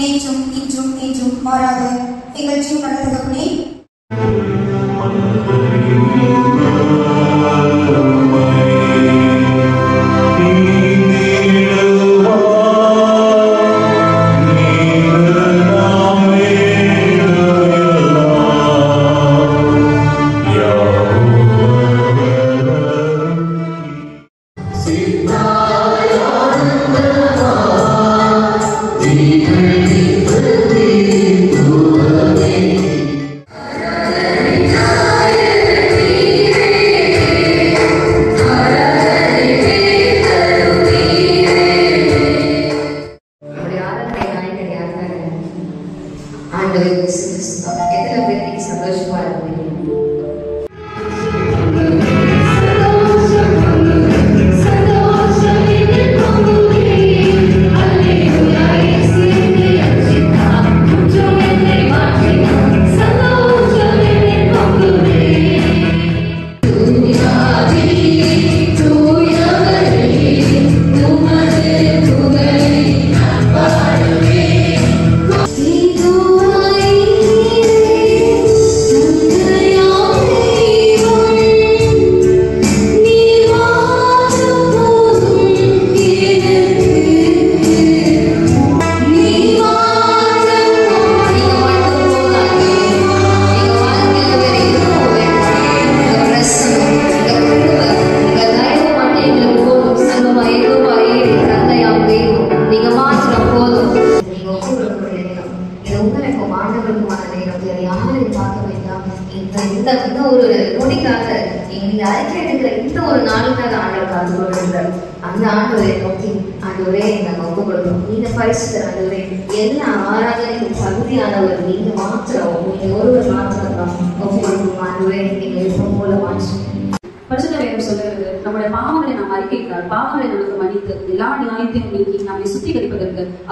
நேற்றும் இன்றும் என்றும் மாறாத எங்கள் ஜீவன் நல்ல தகப்பனே,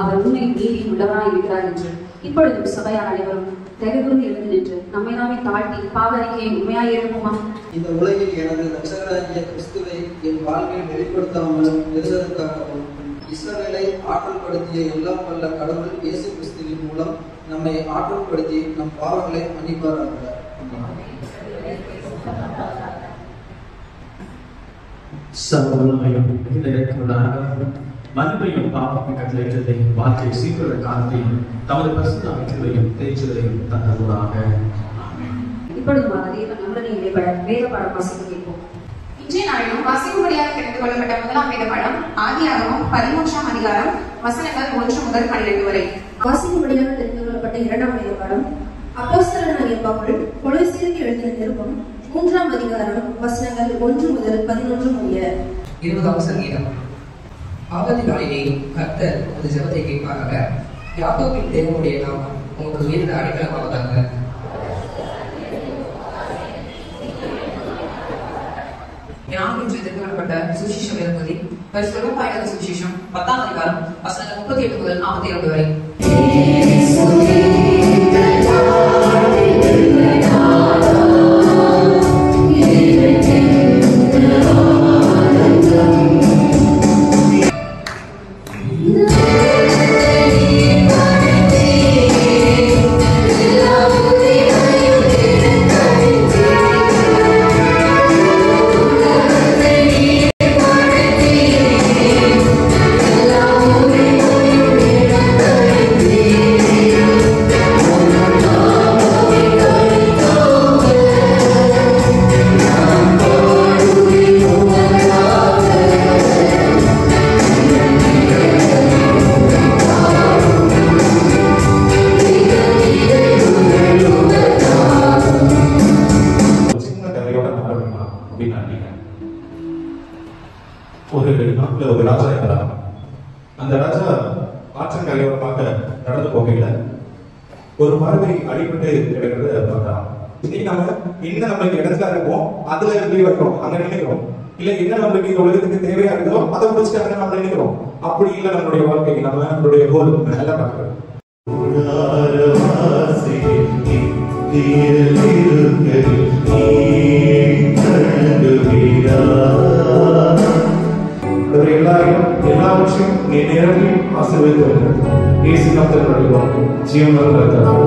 அவர் உண்மையும் நீதியும் உள்ளவராய் இருக்கிறார் என்று இப்பொழுதும் சபையார் அனைவரும் தகுதியோடு எழுந்து நின்று நம்மை நாமே தாழ்த்தி பாவ அறிக்கையை உண்மையாய் எழுப்புமா? இந்த உலகில் எனது இரட்சகராகிய கிறிஸ்துவை என் வாழ்வில் வெளிப்படுத்தாமல் இருந்ததற்காகவும் இஸ்ரவேலை ஆற்றல்படுத்திய எல்லாம் வல்ல கடவுள் இயேசு கிறிஸ்துவின் மூலம் நம்மை ஆற்றல்படுத்தி நம் பாவங்களை மன்னிப்பாராக. மன்னிப்பையும் பாவத்தை கட்டளையிட்டதையும் வாழ்க்கை சீக்கிர காலத்தையும் தமது பரிசுத்த அமைச்சரையும் தேய்ச்சதையும் தந்தவராக. இப்பொழுது நம்முடைய வேத பாடம் வாசிக்க கேட்போம். இன்றைய நாளிலும் வாசிக்கும்படியாக தெரிந்து கொள்ளப்பட்ட முதலாம் வேத பாடம் ஆதியாகமம் 13ஆம் அதிகாரம் வசனங்கள் 1 முதல் 12 வரை. வாசிக்கும்படியாக தெரிந்து கொள்ளப்பட்ட இரண்டாம் வேத பாடம் அப்போஸ்தலனாகிய பவுல் கொலோசியருக்கு எழுதிய நிருபம் 3ஆம் அதிகாரம் வசனங்கள் 1 முதல் 11 முடிய. 20ஆம் சங்கீதம். ஆபத்து நாளிலே கர்த்தர் உமது ஜெபத்தை கேட்பாராக. யாக்கோபின் தேவனுடைய நாமம் உங்களுக்கு உயர்ந்த அடைக்கலமாவதாக. ஞானம் என்று தெரிந்துகொள்ளப்பட்ட சுவிசேஷம் எழுதுவதை பரிசுத்த சுவிசேஷம் 10ஆம் அதிகாரம் வசனங்கள் 38 முதல் 42 வரை. ஒரு ராஜா இருக்கிறார். அந்த ராஜா ஆற்றங்கரையோரமாக நடந்து போகையில ஒரு பறவை அடிபட்டு கிடக்கிறத பார்க்கலாம். இன்னைக்கு நம்ம என்ன நம்மளுக்கு இடத்துல இருக்கோம் அதுல இருந்து வைக்கிறோம், அங்க நினைக்கிறோம். இல்ல என்ன நம்மளுக்கு இந்த உலகத்துக்கு தேவையா இருக்குதோ அதை முடிச்சுட்டு அங்க நம்ம நினைக்கிறோம். அப்படி இல்லை நம்மளுடைய வாழ்க்கை, நம்மளுடைய கோல் நல்லா பார்க்கிறோம். எல்லாரும் எல்லாவற்றையும் நீ நேரத்தில் ஆசீர்வதித்து வருகிறது. இயேசு நாமத்தில் வருகிறோம். ஜீவனுள்ள கர்த்தாவே.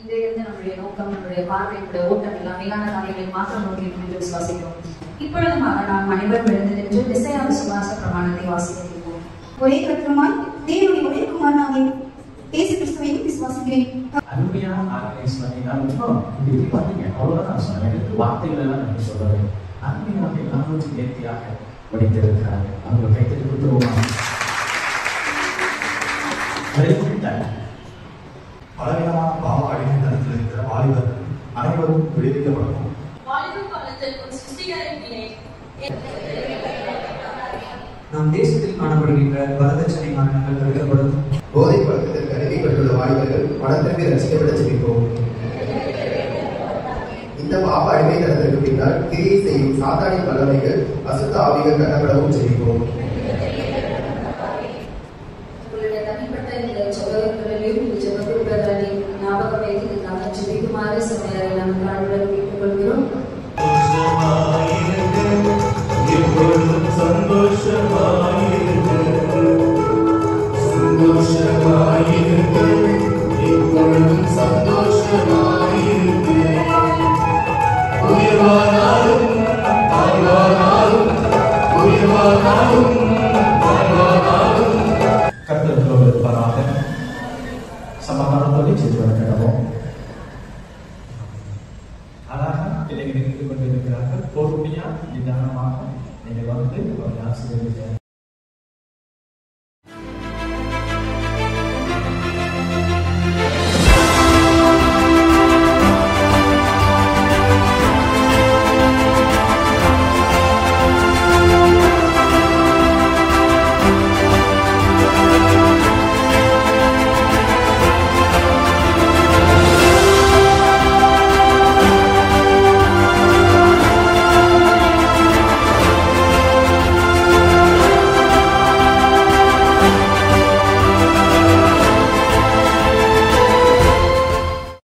இதிலிருந்து நம்முடைய நோக்கம், நம்முடைய பார்வை, நம்முடைய ஓட்டம் எல்லாம் மேலான காரியங்களை மாற்றம் நோக்கி என்று விசுவாசிக்கிறோம். இப்பொழுதுமாக நாம் அனைவரும் எழுந்து நின்று திசையா விசுவாச பிரமாணத்தை வாசிக்கிறோம். ஒரே கர்த்தருமாய் தேவனுடைய ஒரே குமாரனாகிய இயேசு கிறிஸ்துவையும் விசுவாசிக்கிறேன். அருமையான ஆர்கனைஸ் பண்ணி நான் இப்படி பார்த்தீங்க அவ்வளோதான் நான் சொன்னேன். வார்த்தைகள் எல்லாம் நான் சொல்றேன். அருமையாக எல்லாரும் நேர்த்தியாக படித்திருக்கிறாங்க. அவங்க கைத்தறி கொடுத்துருவோமா? பலவிதமான பாவ அடிமைத்தனத்தில் இருக்கிற வாலிபர்கள் அனைவரும் விடுவிக்கப்படவும் நம் தேசத்தில் காணப்படுகின்ற வரதட்சணை மரணங்கள் தடுக்கப்படும். போதை பழக்கத்தில் கருவிப்பட்டுள்ள வாலிபர்கள் மனத்திற்கு ரசிக்கப்பட ஜெபிப்போம். இந்த பாவ அடிமைத்தனத்திற்கு பின்னால் கிரியை செய்யும் சாத்தானின் வல்லமைகள் அசுத்த ஆவிகள் கட்டப்படவும் ஜெபிப்போம். உங்களுடைய தனிப்பட்ட இந்த ஜெபங்களிலும் இந்த ஜெபக்குழுக்களையும் ஞாபகம் வைத்திருக்காங்க. ஜெபிக்குமாறு சமையலை நாம் தாழ்வுடன் கேட்டுக் கொள்கிறோம். கர்த்தர்களோடு இருப்பதாக சமாதானத்தோடு சென்று வரக்கிடவும். அழகாக பிள்ளைகள் இருந்து கொண்டிருக்கிறார்கள். பொறுமையா நிதானமாக நீங்கள் வந்து அவரை ஆசீர்வதிக்க